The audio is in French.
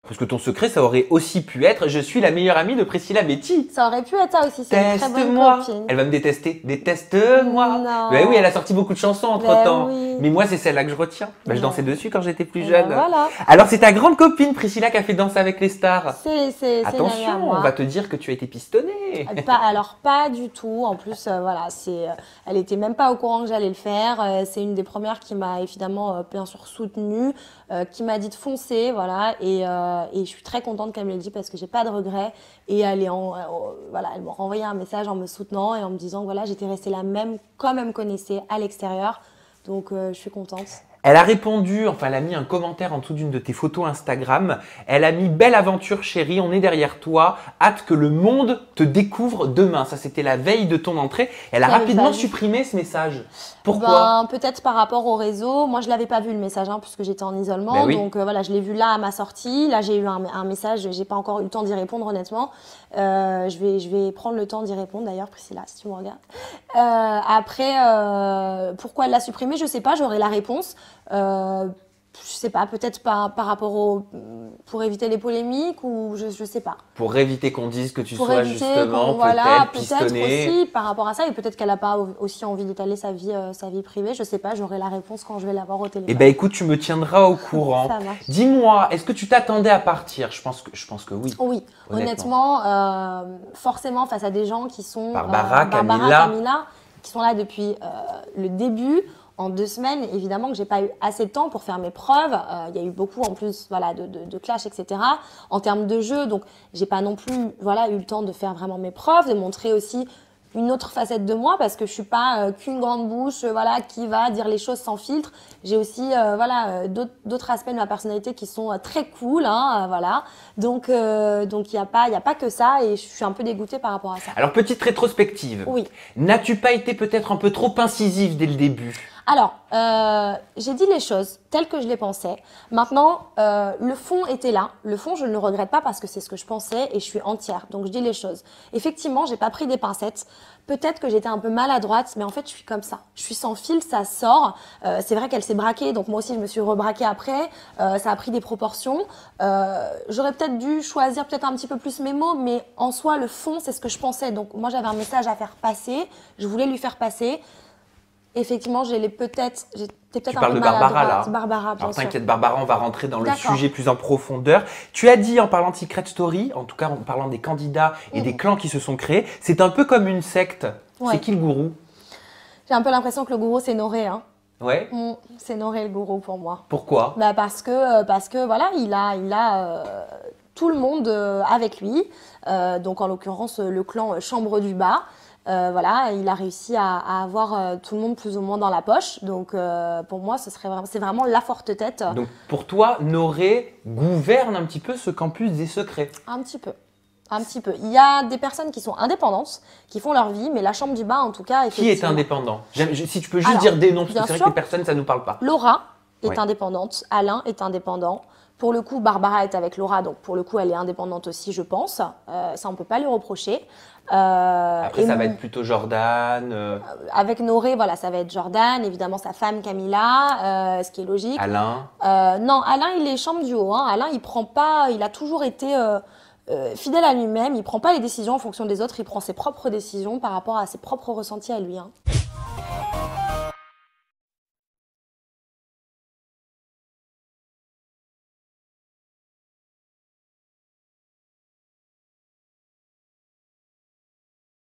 Parce que ton secret, ça aurait aussi pu être « Je suis la meilleure amie de Priscilla Betty ». Ça aurait pu être ça aussi, c'est une très bonne Teste-moi. copine. Elle va me détester. Déteste-moi. Non. Ben oui, elle a sorti beaucoup de chansons entre-temps. Oui. Mais moi, c'est celle-là que je retiens. Ben, je Ouais. dansais dessus quand j'étais plus Et jeune. ben voilà. Alors, c'est ta grande copine Priscilla qui a fait Danser avec les stars. C'est une amie à Attention, moi. on va te dire que tu as été pistonnée. Alors pas du tout. En plus, voilà, elle était même pas au courant que j'allais le faire. C'est une des premières qui m'a évidemment bien sûr soutenue, qui m'a dit de foncer, voilà. Et je suis très contente qu'elle me l'ait dit parce que j'ai pas de regrets. Et voilà, elle m'a renvoyé un message en me soutenant et en me disant que voilà, j'étais restée la même comme elle me connaissait à l'extérieur. Donc je suis contente. Elle a répondu, enfin elle a mis un commentaire en dessous d'une de tes photos Instagram. Elle a mis « Belle aventure chérie, on est derrière toi. Hâte que le monde te découvre demain ». Ça, c'était la veille de ton entrée. Elle a rapidement supprimé ce message. Pourquoi? Peut-être par rapport au réseau. Moi, je l'avais pas vu le message puisque j'étais en isolement. Ben oui. Donc voilà, je l'ai vu là à ma sortie. Là, j'ai eu un message. J'ai pas encore eu le temps d'y répondre honnêtement. Je vais prendre le temps d'y répondre d'ailleurs, Priscilla, si tu me regardes. Après, pourquoi elle l'a supprimé, je sais pas. J'aurai la réponse. Je sais pas, peut-être par rapport pour éviter les polémiques ou je sais pas. Pour éviter qu'on dise que tu pour sois éviter justement peut-être pistonnée. aussi par rapport à ça et peut-être qu'elle n'a pas aussi envie d'étaler sa vie privée, je sais pas, j'aurai la réponse quand je vais l'avoir au téléphone. Eh ben écoute, tu me tiendras au courant. Ça marche. Dis-moi, est-ce que tu t'attendais à partir? Je pense que oui. Oui, honnêtement, forcément face à des gens qui sont Barbara, Camilla, qui sont là depuis le début. En 2 semaines, évidemment que j'ai pas eu assez de temps pour faire mes preuves. Il y a eu beaucoup en plus voilà, de clash, etc. En termes de jeu, donc j'ai pas non plus eu le temps de faire vraiment mes preuves, de montrer aussi une autre facette de moi parce que je suis pas qu'une grande bouche qui va dire les choses sans filtre. J'ai aussi d'autres aspects de ma personnalité qui sont très cool, voilà. Donc il y a pas que ça et je suis un peu dégoûtée par rapport à ça. Alors petite rétrospective. Oui. N'as-tu pas été peut-être un peu trop incisive dès le début? Alors, j'ai dit les choses telles que je les pensais. Maintenant, le fond était là. Le fond, je ne le regrette pas parce que c'est ce que je pensais et je suis entière. Donc, je dis les choses. Effectivement, j'ai pas pris des pincettes. Peut-être que j'étais un peu maladroite, mais en fait, je suis comme ça. Je suis sans fil, ça sort. C'est vrai qu'elle s'est braquée, donc moi aussi, je me suis rebraquée après. Ça a pris des proportions. J'aurais peut-être dû choisir peut-être un petit peu plus mes mots, mais en soi, le fond, c'est ce que je pensais. Donc, moi, j'avais un message à faire passer. Je voulais lui faire passer. Effectivement, j'étais peut-être un peu maladroite. Tu parles de Barbara là. Barbara, bien Alors sûr. t'inquiète Barbara, on va rentrer dans le sujet plus en profondeur. Tu as dit en parlant de Secret Story, en tout cas en parlant des candidats et des clans qui se sont créés, c'est un peu comme une secte. Ouais. C'est qui le gourou? J'ai un peu l'impression que le gourou c'est Noré. Ouais. C'est Noré le gourou pour moi. Pourquoi? Parce que voilà, il a tout le monde avec lui. Donc en l'occurrence le clan Chambre du Bas. Il a réussi à avoir tout le monde plus ou moins dans la poche. Donc, pour moi, c'est vraiment la forte tête. Donc, pour toi, Noré gouverne un petit peu ce campus des secrets? Un petit peu. Un petit peu. Il y a des personnes qui sont indépendantes, qui font leur vie, mais la Chambre du Bas, en tout cas, effectivement. Qui est indépendant? Si tu peux juste dire des noms, parce que c'est vrai que les personnes, ça ne nous parle pas. Laura est indépendante, Alain est indépendant. Pour le coup, Barbara est avec Laura, donc pour le coup, elle est indépendante aussi, je pense. Ça, on ne peut pas lui reprocher. Après, ça va être plutôt Jordan. Avec Noré, voilà, ça va être Jordan, évidemment sa femme Camilla, ce qui est logique. Alain. Non, Alain, il est chambre du haut. Alain, il a toujours été fidèle à lui-même. Il prend pas les décisions en fonction des autres. Il prend ses propres décisions par rapport à ses propres ressentis à lui.